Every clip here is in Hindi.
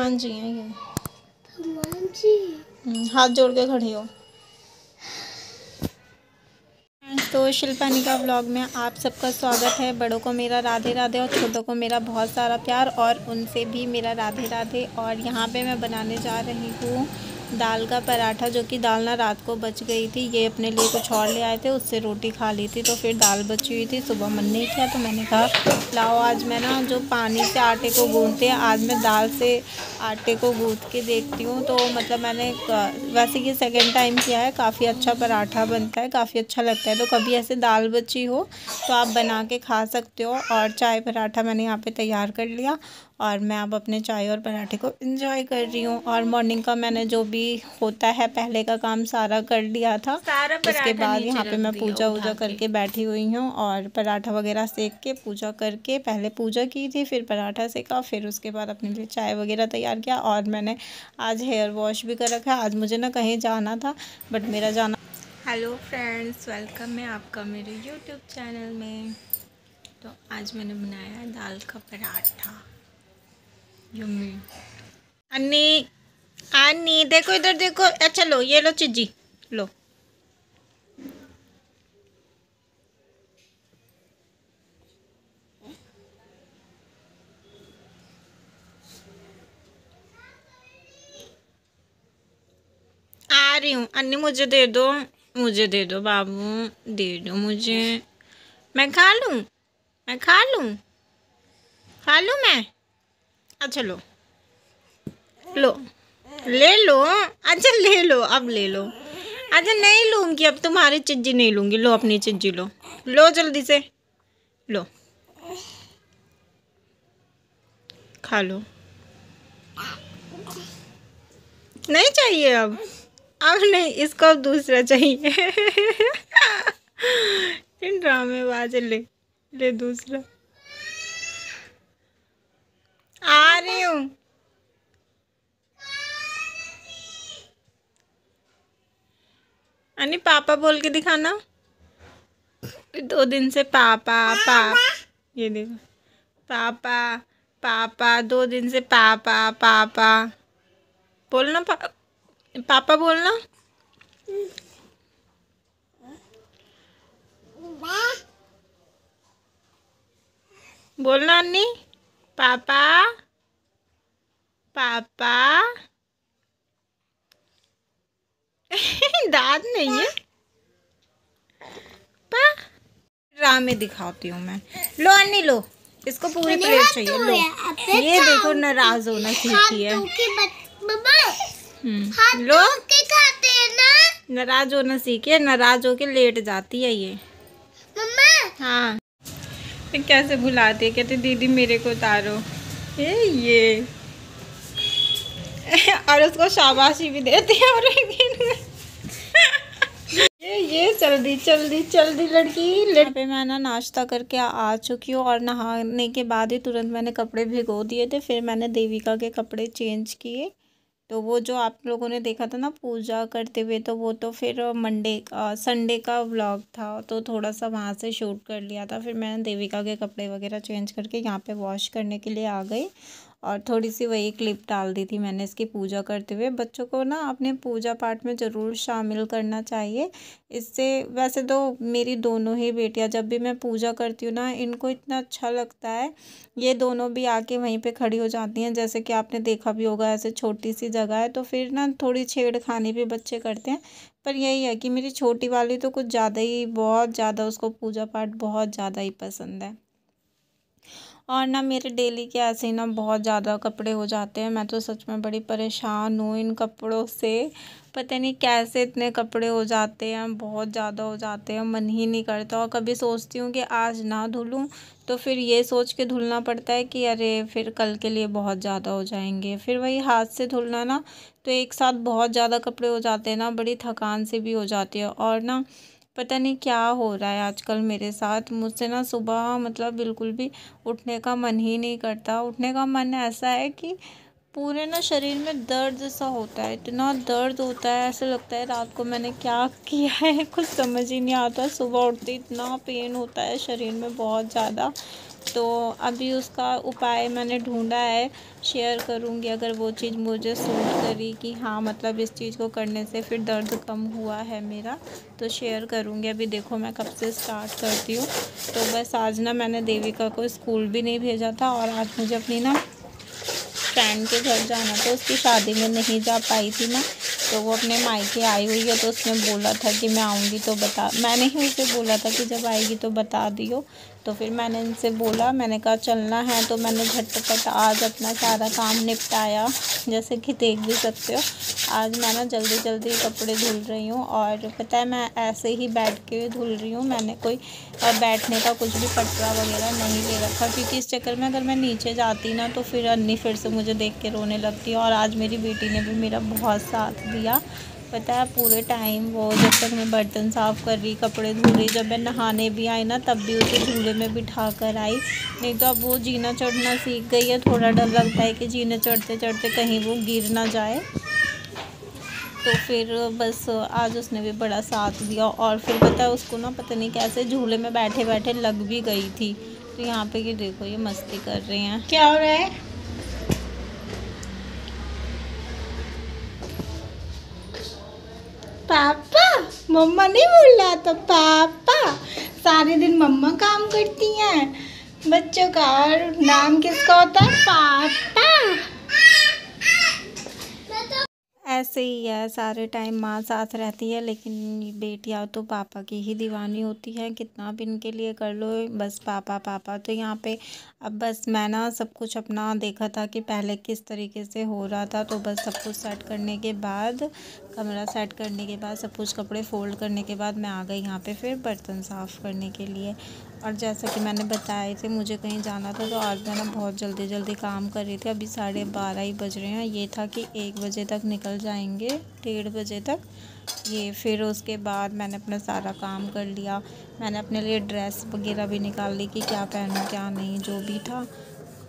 हनुमान जी हैं ये। हनुमान जी। हाथ जोड़ के खड़े हो। तो शिल्पानिका व्लॉग में आप सबका स्वागत है। बड़ों को मेरा राधे राधे और छोटों को मेरा बहुत सारा प्यार और उनसे भी मेरा राधे राधे। और यहाँ पे मैं बनाने जा रही हूँ दाल का पराठा, जो कि दाल ना रात को बच गई थी। ये अपने लिए कुछ और ले आए थे, उससे रोटी खा ली थी, तो फिर दाल बची हुई थी। सुबह मन नहीं किया तो मैंने कहा लाओ आज मैं ना जो पानी से आटे को गूँथते हैं, आज मैं दाल से आटे को गूँथ के देखती हूँ। तो मतलब मैंने वैसे ये सेकंड टाइम किया है। काफ़ी अच्छा पराठा बनता है, काफ़ी अच्छा लगता है। तो कभी ऐसे दाल बची हो तो आप बना के खा सकते हो। और चाय पराठा मैंने यहाँ पे तैयार कर लिया और मैं अब अपने चाय और पराठे को एंजॉय कर रही हूँ। और मॉर्निंग का मैंने जो भी होता है पहले का काम सारा कर लिया था। उसके बाद यहाँ पे मैं पूजा वूजा करके बैठी हुई हूँ और पराठा वगैरह सेक के पूजा करके, पहले पूजा की थी, फिर पराठा सेका, फिर उसके बाद अपने लिए चाय वगैरह तैयार किया। और मैंने आज हेयर वॉश भी कर रखा है। आज मुझे ना कहीं जाना था बट मेरा जाना। हेलो फ्रेंड्स, वेलकम है आपका मेरे यूट्यूब चैनल में। तो आज मैंने बनाया है दाल का पराठा। यम्मी। अन्नी अन्नी देखो इधर देखो। अच्छा लो, ये लो चिज्जी लो। आ रही हूँ अन्नी, मुझे दे दो, मुझे दे दो बाबू, दे दो मुझे। मैं खा लूँ, मैं खा लूँ, खा लूँ मैं। अच्छा लो, लो ले लो। अच्छा ले लो, अब ले लो। अच्छा नहीं लूँगी, अब तुम्हारी चिज्जी नहीं लूँगी। लो अपनी चिज्जी लो, लो जल्दी से लो, खा लो। नहीं चाहिए अब नहीं, इसको अब दूसरा चाहिए। इन ड्रामेबाज, ले ले दूसरा। आ रही हूँ। अन्नी पापा बोल के दिखाना। 2 दिन से पापा पापा, ये देखो पापा पापा, 2 दिन से पापा पापा बोलना। पापा बोलना। बोलना अन्नी, पापा पापा। दांत नहीं है पा। ड्रामे दिखाती हूँ मैं। लो अन्नी लो, इसको पूरी प्लेट चाहिए। लो ये देखो नाराज होना सीखी है। लो नाराज होना सीखी है, नाराज होके लेट जाती है ये। हाँ फिर कैसे बुलाती है, कहते दीदी मेरे को उतारो। ये और उसको शाबाशी भी देते हैं। और ये जल्दी जल्दी जल्दी लड़की पे मैं ना नाश्ता करके आ चुकी हूँ। और नहाने के बाद ही तुरंत मैंने कपड़े भिगो दिए थे। फिर मैंने देविका के कपड़े चेंज किए। तो वो जो आप लोगों ने देखा था ना पूजा करते हुए, तो वो तो फिर संडे का व्लॉग था, तो थोड़ा सा वहाँ से शूट कर लिया था। फिर मैंने देविका के कपड़े वगैरह चेंज करके यहाँ पे वॉश करने के लिए आ गई। और थोड़ी सी वही क्लिप डाल दी थी मैंने इसकी पूजा करते हुए। बच्चों को ना अपने पूजा पाठ में ज़रूर शामिल करना चाहिए। इससे वैसे तो मेरी दोनों ही बेटियां जब भी मैं पूजा करती हूँ ना, इनको इतना अच्छा लगता है। ये दोनों भी आके वहीं पे खड़ी हो जाती हैं। जैसे कि आपने देखा भी होगा, ऐसे छोटी सी जगह है तो फिर ना थोड़ी छेड़खानी भी बच्चे करते हैं। पर यही है कि मेरी छोटी वाली तो कुछ ज़्यादा ही, बहुत ज़्यादा उसको पूजा पाठ बहुत ज़्यादा ही पसंद है। और ना मेरे डेली के ऐसे ही ना बहुत ज़्यादा कपड़े हो जाते हैं। मैं तो सच में बड़ी परेशान हूँ इन कपड़ों से। पता नहीं कैसे इतने कपड़े हो जाते हैं, बहुत ज़्यादा हो जाते हैं, मन ही नहीं करता। और कभी सोचती हूँ कि आज ना धुलूँ, तो फिर ये सोच के धुलना पड़ता है कि अरे फिर कल के लिए बहुत ज़्यादा हो जाएंगे। फिर वही हाथ से धुलना ना, तो एक साथ बहुत ज़्यादा कपड़े हो जाते हैं ना, बड़ी थकान से भी हो जाती है। और ना पता नहीं क्या हो रहा है आजकल मेरे साथ। मुझसे ना सुबह मतलब बिल्कुल भी उठने का मन ही नहीं करता। उठने का मन ऐसा है कि पूरे ना शरीर में दर्द सा होता है, इतना दर्द होता है, ऐसा लगता है रात को मैंने क्या किया है, कुछ समझ ही नहीं आता। सुबह उठते इतना पेन होता है शरीर में बहुत ज़्यादा। तो अभी उसका उपाय मैंने ढूंढा है, शेयर करूँगी अगर वो चीज़ मुझे सूट करी कि हाँ मतलब इस चीज़ को करने से फिर दर्द कम हुआ है मेरा, तो शेयर करूँगी। अभी देखो मैं कब से स्टार्ट करती हूँ। तो बस आज ना मैंने देविका को स्कूल भी नहीं भेजा था और आज मुझे अपनी ना फ्रेंड के घर जाना था, उसकी शादी में नहीं जा पाई थी ना, तो वो अपने मायके आई हुई है। तो उसने बोला था कि मैं आऊँगी तो बता, मैंने ही उसे बोला था कि जब आएगी तो बता दियो। तो फिर मैंने इनसे बोला, मैंने कहा चलना है, तो मैंने झटपट आज अपना सारा काम निपटाया। जैसे कि देख भी सकते हो आज मैं ना जल्दी जल्दी कपड़े धुल रही हूँ। और पता है मैं ऐसे ही बैठ के धुल रही हूँ, मैंने कोई बैठने का कुछ भी पटरा वगैरह नहीं ले रखा, क्योंकि इस चक्कर में अगर मैं नीचे जाती ना तो फिर अन्नी फिर से मुझे देख के रोने लगती है। और आज मेरी बेटी ने भी मेरा बहुत साथ दिया, पता है पूरे टाइम वो, जब तक मैं बर्तन साफ़ कर रही, कपड़े धो रही, जब मैं नहाने भी आई ना तब भी उसे झूले में बिठा कर आई। नहीं तो अब वो जीना चढ़ना सीख गई है, थोड़ा डर लगता है कि जीने चढ़ते चढ़ते कहीं वो गिर ना जाए। तो फिर बस आज उसने भी बड़ा साथ दिया। और फिर पता है उसको ना पता नहीं कैसे झूले में बैठे बैठे लग भी गई थी। तो यहाँ पे ये देखो ये मस्ती कर रही हैं। क्या हो रहा है? पापा, मम्मा नहीं बोल रहा था, पापा। सारे दिन मम्मा काम करती हैं बच्चों का, और नाम किसका होता है? पापा। ऐसे ही है, सारे टाइम माँ साथ रहती है, लेकिन बेटियाँ तो पापा की ही दीवानी होती है। कितना भी इनके लिए कर लो बस पापा पापा। तो यहाँ पे अब बस मैं ना सब कुछ अपना देखा था कि पहले किस तरीके से हो रहा था। तो बस सब कुछ सेट करने के बाद, कमरा सेट करने के बाद, सब कुछ कपड़े फोल्ड करने के बाद मैं आ गई यहाँ पे फिर बर्तन साफ़ करने के लिए। और जैसा कि मैंने बताए थे मुझे कहीं जाना था, तो आज मैं ना बहुत जल्दी जल्दी काम कर रही थी। अभी 12:30 ही बज रहे हैं। ये था कि 1 बजे तक निकल जाएंगे, 1:30 बजे तक ये। फिर उसके बाद मैंने अपना सारा काम कर लिया। मैंने अपने लिए ड्रेस वगैरह भी निकाल ली कि क्या पहनूं क्या नहीं, जो भी था।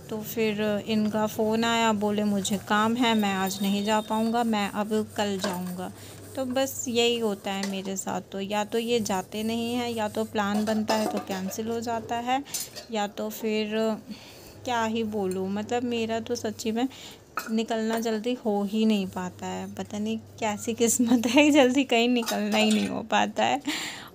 तो फिर इनका फ़ोन आया, बोले मुझे काम है, मैं आज नहीं जा पाऊँगा, मैं अब कल जाऊँगा। तो बस यही होता है मेरे साथ। तो या तो ये जाते नहीं हैं, या तो प्लान बनता है तो कैंसिल हो जाता है, या तो फिर क्या ही बोलूँ, मतलब मेरा तो सच्ची में निकलना जल्दी हो ही नहीं पाता है। पता नहीं कैसी किस्मत है, जल्दी कहीं निकलना ही नहीं हो पाता है।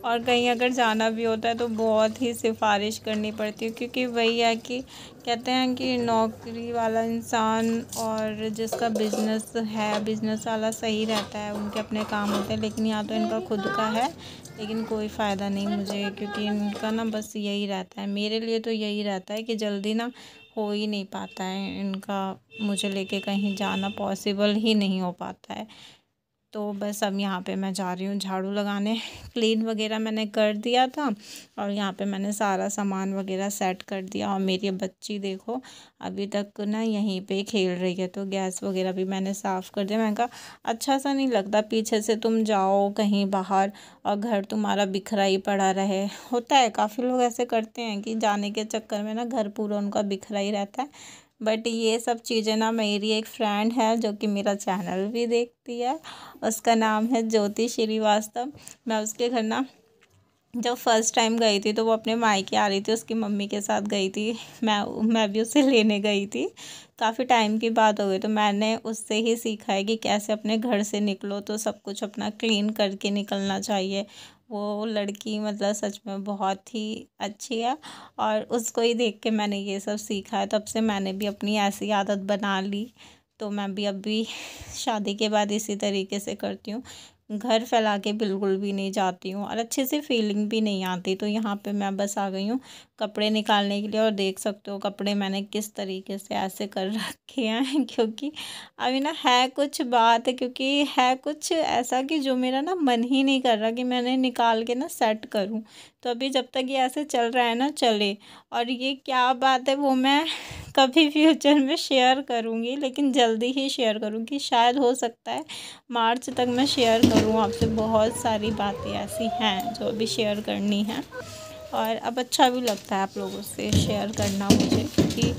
और कहीं अगर जाना भी होता है तो बहुत ही सिफारिश करनी पड़ती है, क्योंकि वही है कि कहते हैं कि नौकरी वाला इंसान और जिसका बिज़नेस है, बिज़नेस वाला सही रहता है, उनके अपने काम होते हैं। लेकिन यहाँ तो इनका खुद का है, लेकिन कोई फ़ायदा नहीं मुझे, क्योंकि इनका ना बस यही रहता है। मेरे लिए तो यही रहता है कि जल्दी ना हो ही नहीं पाता है इनका, मुझे लेके कहीं जाना पॉसिबल ही नहीं हो पाता है। तो बस अब यहाँ पे मैं जा रही हूँ झाड़ू लगाने। क्लीन वगैरह मैंने कर दिया था, और यहाँ पे मैंने सारा सामान वगैरह सेट कर दिया। और मेरी बच्ची देखो अभी तक ना यहीं पे खेल रही है। तो गैस वगैरह भी मैंने साफ़ कर दिया। मैंने कहा अच्छा सा नहीं लगता पीछे से तुम जाओ कहीं बाहर और घर तुम्हारा बिखरा ही पड़ा रहे। होता है, काफ़ी लोग ऐसे करते हैं कि जाने के चक्कर में ना घर पूरा उनका बिखरा ही रहता है। बट ये सब चीज़ें ना, मेरी एक फ्रेंड है जो कि मेरा चैनल भी देखती है, उसका नाम है ज्योति श्रीवास्तव। मैं उसके घर ना जब फर्स्ट टाइम गई थी तो वो अपने मायके आ रही थी, उसकी मम्मी के साथ गई थी। मैं भी उसे लेने गई थी, काफ़ी टाइम की बात हो गई। तो मैंने उससे ही सीखा है कि कैसे अपने घर से निकलो तो सब कुछ अपना क्लीन करके निकलना चाहिए। वो लड़की मतलब सच में बहुत ही अच्छी है, और उसको ही देख के मैंने ये सब सीखा है। तब से मैंने भी अपनी ऐसी आदत बना ली। तो मैं भी अभी शादी के बाद इसी तरीके से करती हूँ, घर फैला के बिल्कुल भी नहीं जाती हूँ, और अच्छे से फीलिंग भी नहीं आती। तो यहाँ पे मैं बस आ गई हूँ कपड़े निकालने के लिए, और देख सकते हो कपड़े मैंने किस तरीके से ऐसे कर रखे हैं क्योंकि अभी ना है कुछ बात है, क्योंकि है कुछ ऐसा कि जो मेरा ना मन ही नहीं कर रहा कि मैंने निकाल के ना सेट करूँ। तो अभी जब तक ये ऐसे चल रहा है ना चले। और ये क्या बात है वो मैं कभी फ्यूचर में शेयर करूँगी, लेकिन जल्दी ही शेयर करूँगी। शायद हो सकता है मार्च तक मैं शेयर करूँ आपसे। बहुत सारी बातें ऐसी हैं जो अभी शेयर करनी है, और अब अच्छा भी लगता है आप लोगों से शेयर करना मुझे, क्योंकि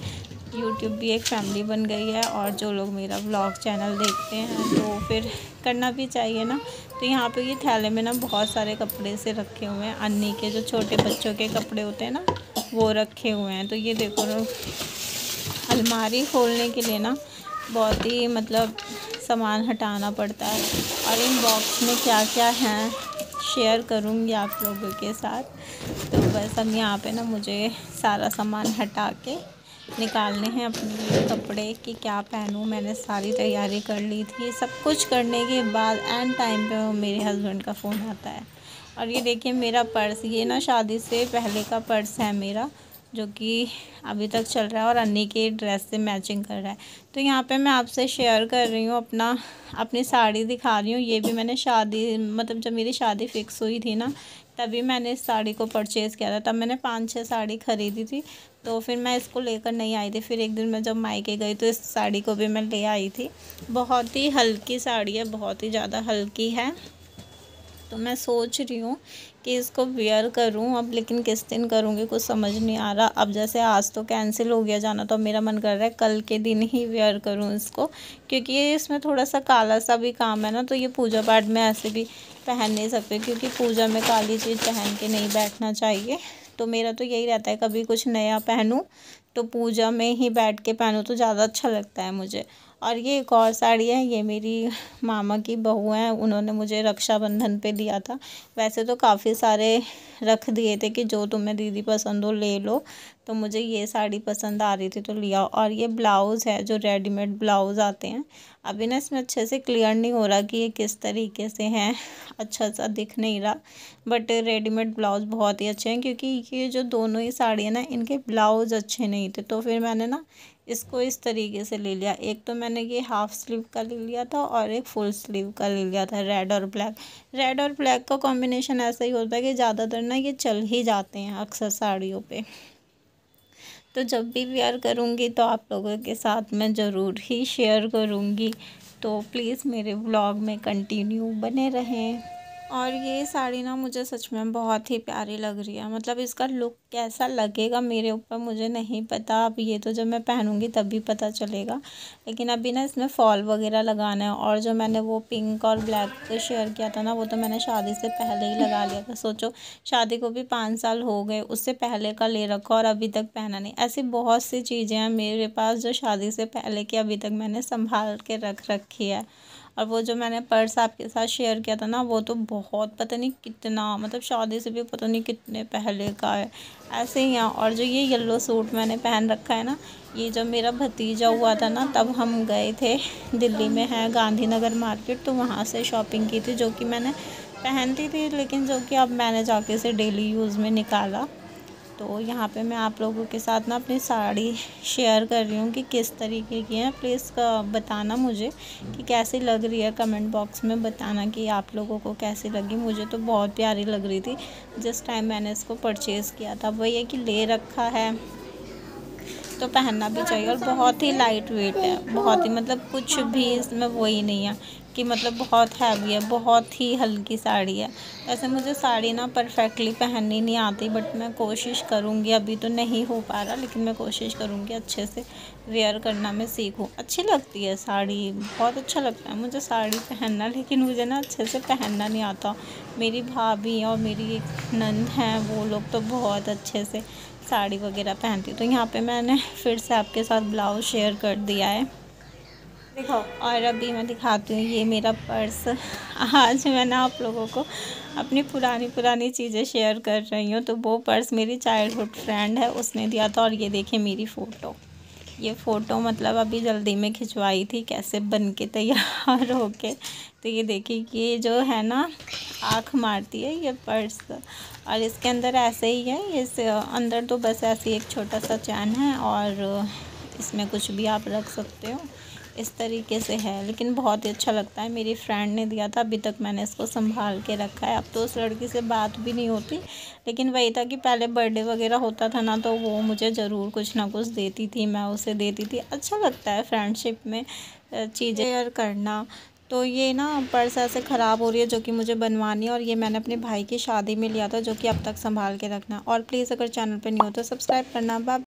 यूट्यूब भी एक फैमिली बन गई है। और जो लोग मेरा व्लॉग चैनल देखते हैं तो फिर करना भी चाहिए ना। तो यहाँ पे ये थैले में ना बहुत सारे कपड़े से रखे हुए हैं, अन्नी के जो छोटे बच्चों के कपड़े होते हैं ना वो रखे हुए हैं। तो ये देखो अलमारी खोलने के लिए ना बहुत ही मतलब सामान हटाना पड़ता है, और इन बॉक्स में क्या क्या है शेयर करूँगी आप लोगों के साथ। तो बस अब यहाँ पे ना मुझे सारा सामान हटा के निकालने हैं अपने लिए कपड़े कि क्या पहनूँ। मैंने सारी तैयारी कर ली थी। सब कुछ करने के बाद एंड टाइम पे मेरे हस्बैंड का फ़ोन आता है, और ये देखिए मेरा पर्स, ये ना शादी से पहले का पर्स है मेरा, जो कि अभी तक चल रहा है और अन्नी की ड्रेस से मैचिंग कर रहा है। तो यहाँ पे मैं आपसे शेयर कर रही हूँ अपनी साड़ी दिखा रही हूँ। ये भी मैंने शादी मतलब जब मेरी शादी फ़िक्स हुई थी ना, तभी मैंने इस साड़ी को परचेज़ किया था। तब मैंने 5-6 साड़ी ख़रीदी थी, तो फिर मैं इसको लेकर नहीं आई थी। फिर एक दिन मैं जब मायके गई तो इस साड़ी को भी मैं ले आई थी। बहुत ही हल्की साड़ी है, बहुत ही ज़्यादा हल्की है। तो मैं सोच रही हूँ कि इसको वेयर करूँ अब, लेकिन किस दिन करूँगी कुछ समझ नहीं आ रहा। अब जैसे आज तो कैंसिल हो गया जाना, तो मेरा मन कर रहा है कल के दिन ही वेयर करूँ इसको, क्योंकि ये इसमें थोड़ा सा काला सा भी काम है ना, तो ये पूजा पाठ में ऐसे भी पहन नहीं सकते, क्योंकि पूजा में काली चीज़ पहन के नहीं बैठना चाहिए। तो मेरा तो यही रहता है कभी कुछ नया पहनूँ तो पूजा में ही बैठ के पहनूँ तो ज़्यादा अच्छा लगता है मुझे। और ये एक और साड़ी है, ये मेरी मामा की बहू हैं, उन्होंने मुझे रक्षाबंधन पे दिया था। वैसे तो काफ़ी सारे रख दिए थे कि जो तुम्हें दीदी पसंद हो ले लो, तो मुझे ये साड़ी पसंद आ रही थी तो लिया। और ये ब्लाउज़ है, जो रेडीमेड ब्लाउज़ आते हैं। अभी ना इसमें अच्छे से क्लियर नहीं हो रहा कि ये किस तरीके से हैं, अच्छा सा दिख नहीं रहा, बट रेडीमेड ब्लाउज़ बहुत ही अच्छे हैं, क्योंकि ये जो दोनों ही साड़ी है ना, इनके ब्लाउज़ अच्छे नहीं थे। तो फिर मैंने ना इसको इस तरीके से ले लिया। एक तो मैंने ये हाफ़ स्लीव का ले लिया था और एक फुल स्लीव का ले लिया था, रेड और ब्लैक। रेड और ब्लैक का कॉम्बिनेशन ऐसा ही होता है कि ज़्यादातर ना ये चल ही जाते हैं अक्सर साड़ियों पे। तो जब भी वेयर करूँगी तो आप लोगों के साथ मैं ज़रूर ही शेयर करूँगी, तो प्लीज़ मेरे व्लॉग में कंटिन्यू बने रहें। और ये साड़ी ना मुझे सच में बहुत ही प्यारी लग रही है। मतलब इसका लुक कैसा लगेगा मेरे ऊपर मुझे नहीं पता, अब ये तो जब मैं पहनूंगी तभी पता चलेगा। लेकिन अभी ना इसमें फॉल वगैरह लगाना है, और जो मैंने वो पिंक और ब्लैक शेयर किया था ना, वो तो मैंने शादी से पहले ही लगा लिया था। सोचो शादी को भी 5 साल हो गए, उससे पहले का ले रखा और अभी तक पहना नहीं। ऐसी बहुत सी चीज़ें हैं मेरे पास जो शादी से पहले की अभी तक मैंने संभाल के रख रखी है। और वो जो मैंने पर्स आपके साथ शेयर किया था ना, वो तो बहुत पता नहीं कितना, मतलब शादी से भी पता नहीं कितने पहले का है, ऐसे ही है। और जो ये येलो सूट मैंने पहन रखा है ना, ये जब मेरा भतीजा हुआ था ना, तब हम गए थे, दिल्ली में है गांधीनगर मार्केट, तो वहाँ से शॉपिंग की थी, जो कि मैंने पहनती थी, लेकिन जो कि अब मैंने जाके इसे डेली यूज़ में निकाला। तो यहाँ पे मैं आप लोगों के साथ ना अपनी साड़ी शेयर कर रही हूँ कि किस तरीके की है। प्लीज़ बताना मुझे कि कैसी लग रही है, कमेंट बॉक्स में बताना कि आप लोगों को कैसी लगी। मुझे तो बहुत प्यारी लग रही थी जिस टाइम मैंने इसको परचेज़ किया था। वही है कि ले रखा है तो पहनना भी चाहिए, और बहुत ही लाइट वेट है, बहुत ही, मतलब कुछ भी इसमें वही नहीं है कि मतलब बहुत हैवी है, बहुत ही हल्की साड़ी है। वैसे मुझे साड़ी ना परफेक्टली पहननी नहीं आती, बट मैं कोशिश करूँगी, अभी तो नहीं हो पा रहा, लेकिन मैं कोशिश करूँगी अच्छे से वेयर करना मैं सीखूँ। अच्छी लगती है साड़ी, बहुत अच्छा लगता है मुझे साड़ी पहनना, लेकिन मुझे ना अच्छे से पहनना नहीं आता। मेरी भाभी और मेरी एक नंद हैं, वो लोग तो बहुत अच्छे से साड़ी वगैरह पहनती। तो यहाँ पे मैंने फिर से आपके साथ ब्लाउज़ शेयर कर दिया है, दिखाओ। और अभी मैं दिखाती हूँ ये मेरा पर्स। आज मैं ना आप लोगों को अपनी पुरानी चीज़ें शेयर कर रही हूँ। तो वो पर्स मेरी चाइल्डहुड फ्रेंड है, उसने दिया था। और ये देखिए मेरी फ़ोटो, ये फ़ोटो मतलब अभी जल्दी में खिंचवाई थी, कैसे बन के तैयार होके। तो ये देखिए ये जो है ना आँख मारती है ये पर्स, और इसके अंदर ऐसे ही है। इस अंदर तो बस ऐसे ही एक छोटा सा चैन है, और इसमें कुछ भी आप रख सकते हो, इस तरीके से है। लेकिन बहुत ही अच्छा लगता है, मेरी फ्रेंड ने दिया था, अभी तक मैंने इसको संभाल के रखा है। अब तो उस लड़की से बात भी नहीं होती, लेकिन वही था कि पहले बर्थडे वगैरह होता था ना, तो वो मुझे ज़रूर कुछ ना कुछ देती थी, मैं उसे देती थी। अच्छा लगता है फ्रेंडशिप में चीज़ें शेयर करना। तो ये ना पर्स ऐसे ख़राब हो रही है, जो कि मुझे बनवानी है, और ये मैंने अपने भाई की शादी में लिया था, जो कि अब तक संभाल के रखना। और प्लीज़ अगर चैनल पर नहीं हो तो सब्सक्राइब करना। बाय।